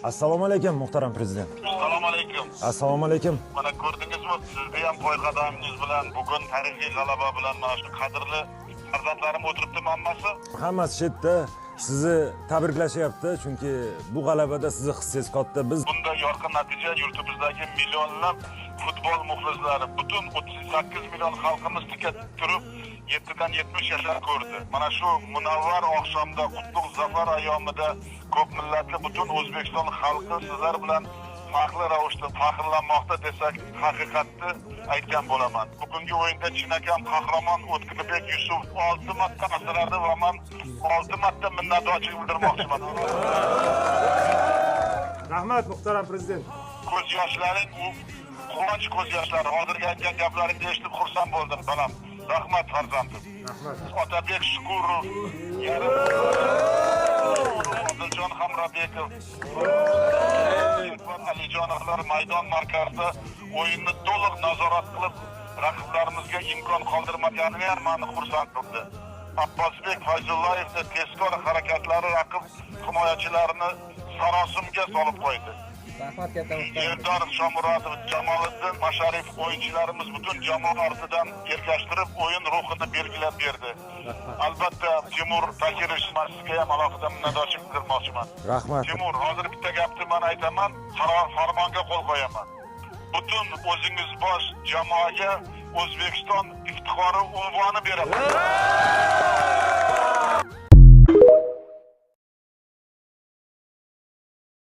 Assalomu alaykum muhtaram prezident. Assalomu alaykum. Assalomu alaykum. Mana ko'rdingizmi, sizni ham qo'y qadamingiz bilan bugun tarixiy g'alaba bilan mana shu qadrli farzandlarim o'tiribdi hammasi. Hammasi shu yerda sizni tabriklashyapti, chunki bu g'alabada sizni hissangiz katta. Biz Bunday yorqin natija yurtimizdagi millionlab futbol muxlislari, butun 38 million xalqimiz tika turib 7dan 70 yashar ko'rdi. Mana shu munavvar oqshomda, qutlug' zafar ayyomida ko'p millatli butun O'zbekiston xalqi sizlar bilan faxrli ravishda faxrlanmoqda desak, haqiqatni aytgan bo'laman. Bugungi o'yinda chinakam qahramon O'tkirbek Yusuf 6 marta asradi va men 6 marta minnatdorchilik bildirmoqchiman. rahmat muhtaram prezident. Ko'z yoshlaring u quvonch ko'z yoshlari. Hozirgi aytgan gaplaringni eshitib xursand bo'ldim, balam. Rahmat farzandim. Rahmat. Otabek Shukurov, Odiljon Hamrabekov, Alijonovlar maydon markazida o'yinni to'liq nazorat qilib, raqiblarimizga imkon qoldirmaganini ham meni xursand qildi. Abbosbek Fayzullayevning tezkor harakatlari raqib himoyachilarini sarosimga solib qo'ydi. Rahmat katta muhtaram. Eldor Shomurodov, Jamoliddin Masharif o'yinchilarimiz butun jamoa ortidan ergashtirib o'yin ruhini belgilab berdi. Albatta Timur Takirovich sizga ham alohida minnatdorchilik bildirmoqchiman. Rahmat. Timur, hozir bitta gapni men aytaman, farmonga qo'l qo'yaman. Butun o'zingiz bosh jamoaga O'zbekiston iftixori unvoni beraman.